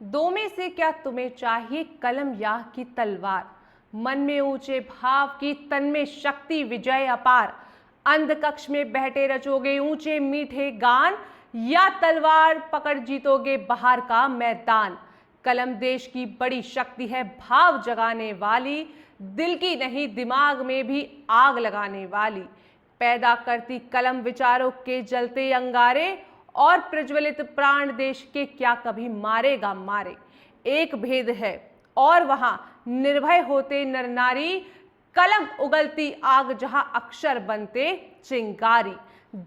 दो में से क्या तुम्हें चाहिए, कलम या की तलवार? मन में ऊंचे भाव की, तन में शक्ति, विजय अपार। अंधकक्ष में बहटे रचोगे ऊंचे मीठे गान, या तलवार पकड़ जीतोगे बाहर का मैदान। कलम देश की बड़ी शक्ति है, भाव जगाने वाली, दिल की नहीं दिमाग में भी आग लगाने वाली। पैदा करती कलम विचारों के जलते अंगारे, और प्रज्वलित प्राण देश के क्या कभी मारेगा मारे। एक भेद है और वहां निर्भय होते नर नारी, कलम उगलती आग जहां अक्षर बनते चिंगारी।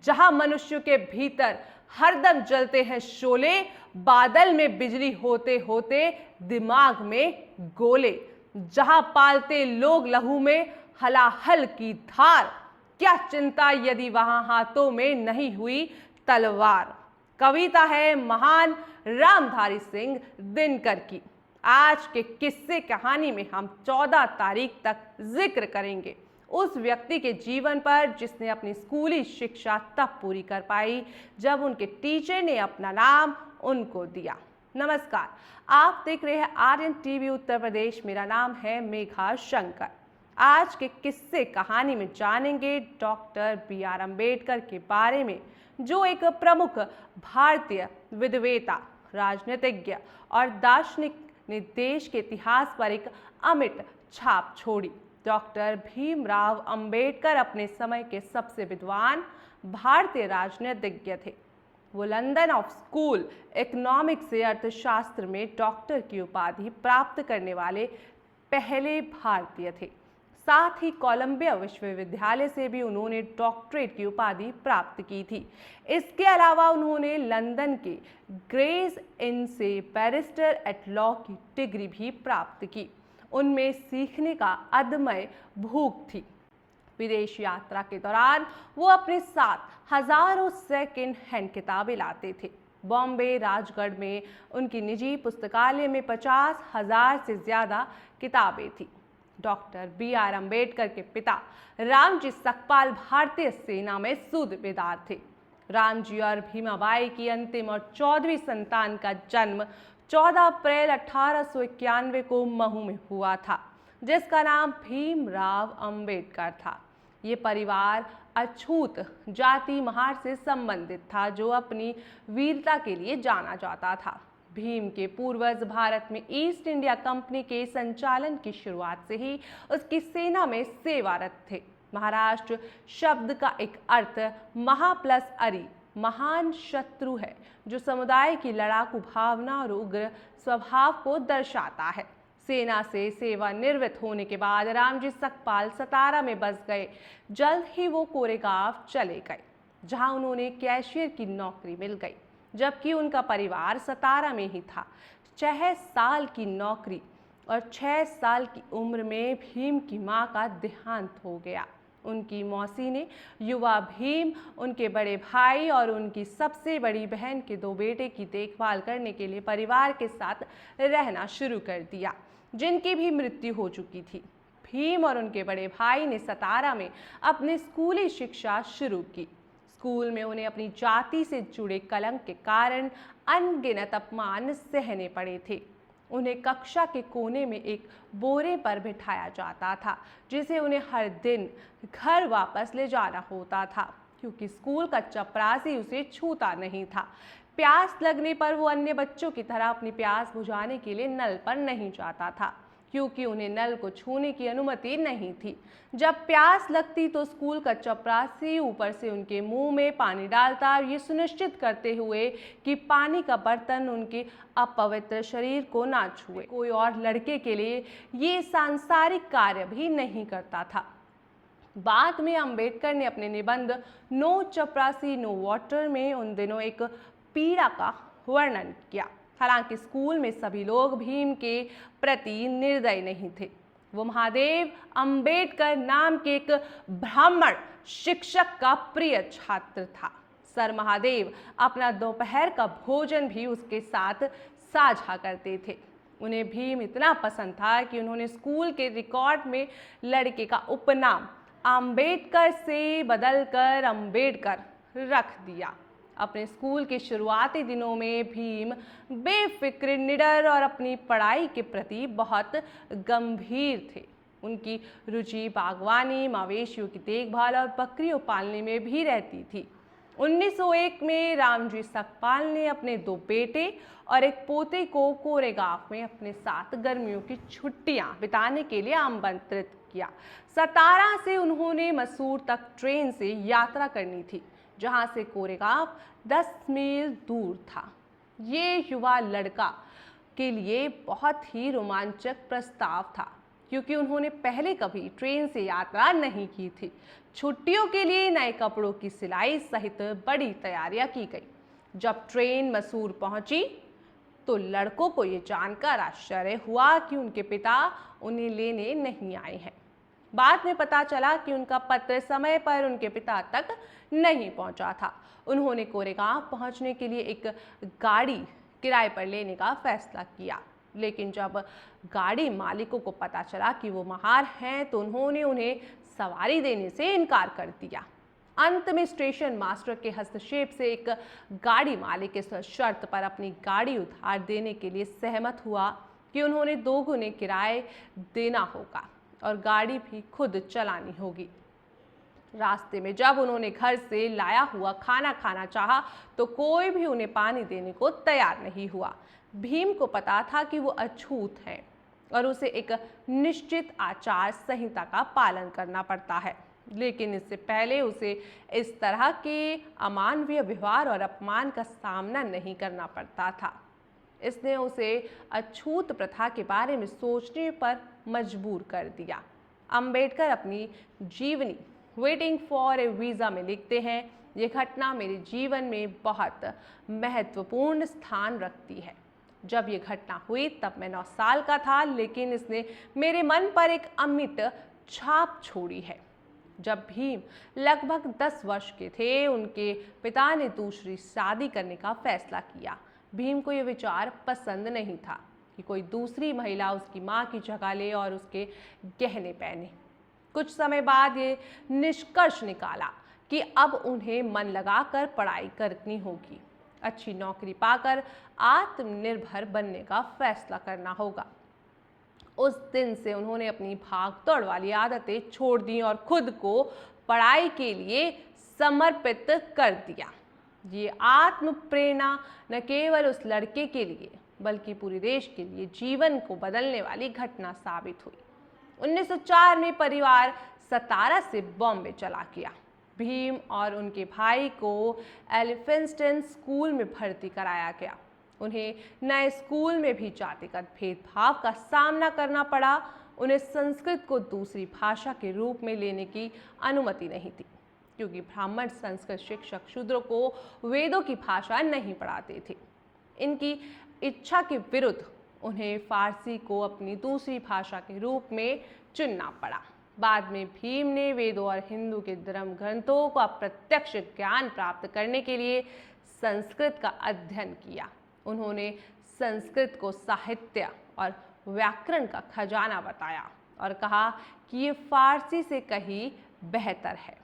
जहां मनुष्य के भीतर हरदम जलते हैं शोले, बादल में बिजली होते होते दिमाग में गोले। जहां पालते लोग लहू में हलाहल की धार, क्या चिंता यदि वहां हाथों में नहीं हुई तलवार। कविता है महान रामधारी सिंह दिनकर की। आज के किस्से कहानी में हम 14 तारीख तक जिक्र करेंगे उस व्यक्ति के जीवन पर जिसने अपनी स्कूली शिक्षा तब पूरी कर पाई जब उनके टीचर ने अपना नाम उनको दिया। नमस्कार, आप देख रहे हैं आर्यन टीवी उत्तर प्रदेश। मेरा नाम है मेघा शंकर। आज के किस्से कहानी में जानेंगे डॉक्टर बी.आर. अम्बेडकर के बारे में, जो एक प्रमुख भारतीय विद्वेता, राजनीतिज्ञ और दार्शनिक ने देश के इतिहास पर एक अमिट छाप छोड़ी। डॉक्टर भीमराव अंबेडकर अपने समय के सबसे विद्वान भारतीय राजनीतिज्ञ थे। वो लंदन ऑफ स्कूल इकोनॉमिक्स से अर्थशास्त्र में डॉक्टर की उपाधि प्राप्त करने वाले पहले भारतीय थे। साथ ही कोलंबिया विश्वविद्यालय से भी उन्होंने डॉक्टरेट की उपाधि प्राप्त की थी। इसके अलावा उन्होंने लंदन के ग्रेज इन से बैरिस्टर एट लॉ की डिग्री भी प्राप्त की। उनमें सीखने का अदम्य भूख थी। विदेश यात्रा के दौरान वो अपने साथ हजारों सेकेंड हैंड किताबें लाते थे। बॉम्बे राजगढ़ में उनकी निजी पुस्तकालय में 50,000 से ज्यादा किताबें थी। Doctor B R. अम्बेडकर के पिता रामजी सकपाल भारतीय सेना में सूबेदार थे। रामजी और भीमाबाई की अंतिम और 14वीं संतान का जन्म 14 अप्रैल 1891 को महू में हुआ था, जिसका नाम भीमराव अम्बेडकर था। ये परिवार अछूत जाति महार से संबंधित था, जो अपनी वीरता के लिए जाना जाता था। भीम के पूर्वज भारत में ईस्ट इंडिया कंपनी के संचालन की शुरुआत से ही उसकी सेना में सेवारत थे। महाराष्ट्र शब्द का एक अर्थ महा प्लस अरि, महान शत्रु है, जो समुदाय की लड़ाकू भावना और उग्र स्वभाव को दर्शाता है। सेना से सेवानिवृत्त होने के बाद रामजी सकपाल सतारा में बस गए। जल्द ही वो कोरेगांव चले गए, जहां उन्होंने कैशियर की नौकरी मिल गई, जबकि उनका परिवार सतारा में ही था। 6 साल की नौकरी और 6 साल की उम्र में भीम की मां का देहांत हो गया। उनकी मौसी ने युवा भीम, उनके बड़े भाई और उनकी सबसे बड़ी बहन के 2 बेटे की देखभाल करने के लिए परिवार के साथ रहना शुरू कर दिया, जिनकी भी मृत्यु हो चुकी थी। भीम और उनके बड़े भाई ने सतारा में अपनी स्कूली शिक्षा शुरू की। स्कूल में उन्हें अपनी जाति से जुड़े कलंक के कारण अनगिनत अपमान सहने पड़े थे। उन्हें कक्षा के कोने में एक बोरे पर बिठाया जाता था, जिसे उन्हें हर दिन घर वापस ले जाना होता था, क्योंकि स्कूल का चपरासी उसे छूता नहीं था। प्यास लगने पर वो अन्य बच्चों की तरह अपनी प्यास बुझाने के लिए नल पर नहीं जाता था, क्योंकि उन्हें नल को छूने की अनुमति नहीं थी। जब प्यास लगती तो स्कूल का चपरासी ऊपर से उनके मुंह में पानी डालता, और ये सुनिश्चित करते हुए कि पानी का बर्तन उनके अपवित्र शरीर को ना छुए। कोई और लड़के के लिए ये सांसारिक कार्य भी नहीं करता था। बाद में अंबेडकर ने अपने निबंध नो चपरासी नो वाटर में उन दिनों एक पीड़ा का वर्णन किया। हालांकि स्कूल में सभी लोग भीम के प्रति निर्दयी नहीं थे। वो महादेव अंबेडकर नाम के एक ब्राह्मण शिक्षक का प्रिय छात्र था। सर महादेव अपना दोपहर का भोजन भी उसके साथ साझा करते थे। उन्हें भीम इतना पसंद था कि उन्होंने स्कूल के रिकॉर्ड में लड़के का उपनाम अंबेडकर से बदलकर अंबेडकर रख दिया। अपने स्कूल के शुरुआती दिनों में भीम बेफिक्र, निडर और अपनी पढ़ाई के प्रति बहुत गंभीर थे। उनकी रुचि बागवानी, मवेशियों की देखभाल और बकरियों पालने में भी रहती थी। 1901 में रामजी सकपाल ने अपने 2 बेटे और एक पोते को कोरेगांव में अपने साथ गर्मियों की छुट्टियां बिताने के लिए आमंत्रित किया। सतारा से उन्होंने मसूर तक ट्रेन से यात्रा करनी थी, जहां से कोरेगांव 10 मील दूर था। ये युवा लड़का के लिए बहुत ही रोमांचक प्रस्ताव था, क्योंकि उन्होंने पहले कभी ट्रेन से यात्रा नहीं की थी। छुट्टियों के लिए नए कपड़ों की सिलाई सहित बड़ी तैयारियां की गई। जब ट्रेन मसूर पहुंची तो लड़कों को ये जानकर आश्चर्य हुआ कि उनके पिता उन्हें लेने नहीं आए हैं। बाद में पता चला कि उनका पत्र समय पर उनके पिता तक नहीं पहुंचा था। उन्होंने कोरेगांव पहुंचने के लिए एक गाड़ी किराए पर लेने का फैसला किया, लेकिन जब गाड़ी मालिकों को पता चला कि वो महार हैं तो उन्होंने उन्हें सवारी देने से इनकार कर दिया। अंत में स्टेशन मास्टर के हस्तक्षेप से एक गाड़ी मालिक इस शर्त पर अपनी गाड़ी उधार देने के लिए सहमत हुआ कि उन्होंने 2 गुने किराए देना होगा और गाड़ी भी खुद चलानी होगी। रास्ते में जब उन्होंने घर से लाया हुआ खाना खाना चाहा तो कोई भी उन्हें पानी देने को तैयार नहीं हुआ। भीम को पता था कि वो अछूत है और उसे एक निश्चित आचार संहिता का पालन करना पड़ता है, लेकिन इससे पहले उसे इस तरह के अमानवीय व्यवहार और अपमान का सामना नहीं करना पड़ता था। इसने उसे अछूत प्रथा के बारे में सोचने पर मजबूर कर दिया। अंबेडकर अपनी जीवनी वेटिंग फॉर ए वीज़ा में लिखते हैं, ये घटना मेरे जीवन में बहुत महत्वपूर्ण स्थान रखती है। जब ये घटना हुई तब मैं 9 साल का था, लेकिन इसने मेरे मन पर एक अमिट छाप छोड़ी है। जब भीम लगभग 10 वर्ष के थे, उनके पिता ने दूसरी शादी करने का फैसला किया। भीम को यह विचार पसंद नहीं था कि कोई दूसरी महिला उसकी माँ की जगह ले और उसके गहने पहने। कुछ समय बाद ये निष्कर्ष निकाला कि अब उन्हें मन लगाकर पढ़ाई करनी होगी, अच्छी नौकरी पाकर आत्मनिर्भर बनने का फैसला करना होगा। उस दिन से उन्होंने अपनी भागदौड़ वाली आदतें छोड़ दी और खुद को पढ़ाई के लिए समर्पित कर दिया। ये आत्म प्रेरणा न केवल उस लड़के के लिए बल्कि पूरे देश के लिए जीवन को बदलने वाली घटना साबित हुई। 1904 में परिवार सतारा से बॉम्बे चला गया। भीम और उनके भाई को एलिफिंस्टन स्कूल में भर्ती कराया गया। उन्हें नए स्कूल में भी जातिगत भेदभाव का सामना करना पड़ा। उन्हें संस्कृत को दूसरी भाषा के रूप में लेने की अनुमति नहीं थी, क्योंकि ब्राह्मण संस्कृत शिक्षक शूद्रों को वेदों की भाषा नहीं पढ़ाते थे। इनकी इच्छा के विरुद्ध उन्हें फारसी को अपनी दूसरी भाषा के रूप में चुनना पड़ा। बाद में भीम ने वेदों और हिंदू के धर्म ग्रंथों का प्रत्यक्ष ज्ञान प्राप्त करने के लिए संस्कृत का अध्ययन किया। उन्होंने संस्कृत को साहित्य और व्याकरण का खजाना बताया और कहा कि ये फारसी से कहीं बेहतर है।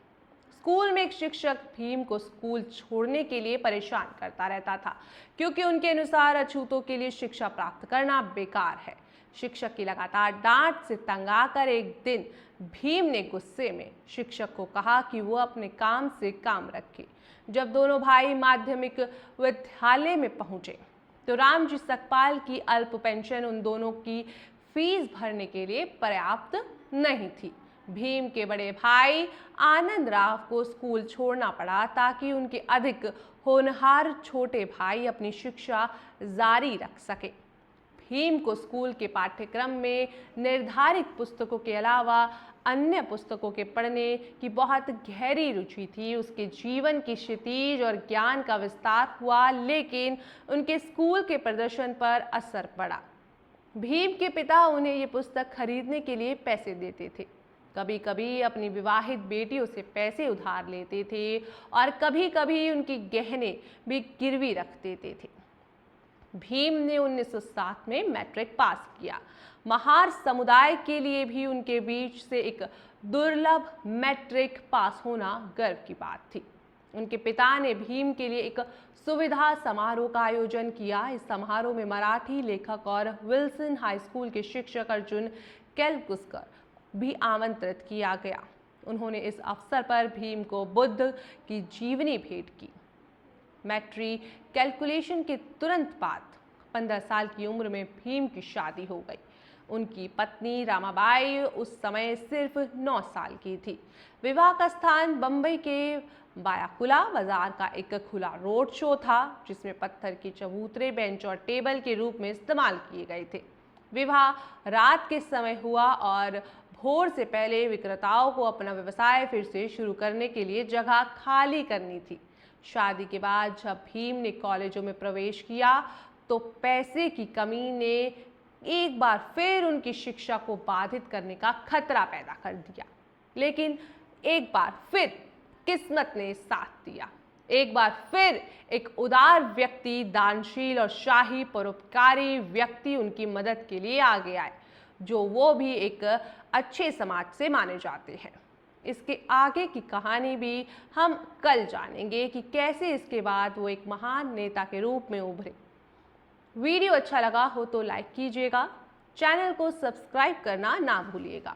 स्कूल में एक शिक्षक भीम को स्कूल छोड़ने के लिए परेशान करता रहता था, क्योंकि उनके अनुसार अछूतों के लिए शिक्षा प्राप्त करना बेकार है। शिक्षक की लगातार डांट से तंग आकर एक दिन भीम ने गुस्से में शिक्षक को कहा कि वो अपने काम से काम रखे। जब दोनों भाई माध्यमिक विद्यालय में पहुंचे तो रामजी सकपाल की अल्प पेंशन उन दोनों की फीस भरने के लिए पर्याप्त नहीं थी। भीम के बड़े भाई आनंद राव को स्कूल छोड़ना पड़ा ताकि उनके अधिक होनहार छोटे भाई अपनी शिक्षा जारी रख सके। भीम को स्कूल के पाठ्यक्रम में निर्धारित पुस्तकों के अलावा अन्य पुस्तकों के पढ़ने की बहुत गहरी रुचि थी। उसके जीवन की क्षितिज और ज्ञान का विस्तार हुआ, लेकिन उनके स्कूल के प्रदर्शन पर असर पड़ा। भीम के पिता उन्हें ये पुस्तक खरीदने के लिए पैसे देते थे। कभी कभी अपनी विवाहित बेटियों से पैसे उधार लेते थे और कभी कभी उनके गहने भी गिरवी रख देते थे। भीम ने 1907 में मैट्रिक पास किया। महार समुदाय के लिए भी उनके बीच से एक दुर्लभ मैट्रिक पास होना गर्व की बात थी। उनके पिता ने भीम के लिए एक सुविधा समारोह का आयोजन किया। इस समारोह में मराठी लेखक और विल्सन हाई स्कूल के शिक्षक अर्जुन केलकुस्कर भी आमंत्रित किया गया। उन्होंने इस अवसर पर भीम को बुद्ध की जीवनी भेंट की। मैट्रिकुलेशन के तुरंत बाद 15 साल की उम्र में भीम की शादी हो गई। उनकी पत्नी रामाबाई उस समय सिर्फ 9 साल की थी। विवाह का स्थान बंबई के बायाकुला बाजार का एक खुला रोड शो था, जिसमें पत्थर के चबूतरे, बेंच और टेबल के रूप में इस्तेमाल किए गए थे। विवाह रात के समय हुआ और भोर से पहले विक्रेताओं को अपना व्यवसाय फिर से शुरू करने के लिए जगह खाली करनी थी। शादी के बाद जब भीम ने कॉलेजों में प्रवेश किया तो पैसे की कमी ने एक बार फिर उनकी शिक्षा को बाधित करने का खतरा पैदा कर दिया। लेकिन एक बार फिर किस्मत ने साथ दिया। एक बार फिर एक उदार व्यक्ति, दानशील और शाही परोपकारी व्यक्ति उनकी मदद के लिए आगे आए, जो वो भी एक अच्छे समाज से माने जाते हैं। इसके आगे की कहानी भी हम कल जानेंगे कि कैसे इसके बाद वो एक महान नेता के रूप में उभरे। वीडियो अच्छा लगा हो तो लाइक कीजिएगा, चैनल को सब्सक्राइब करना ना भूलिएगा।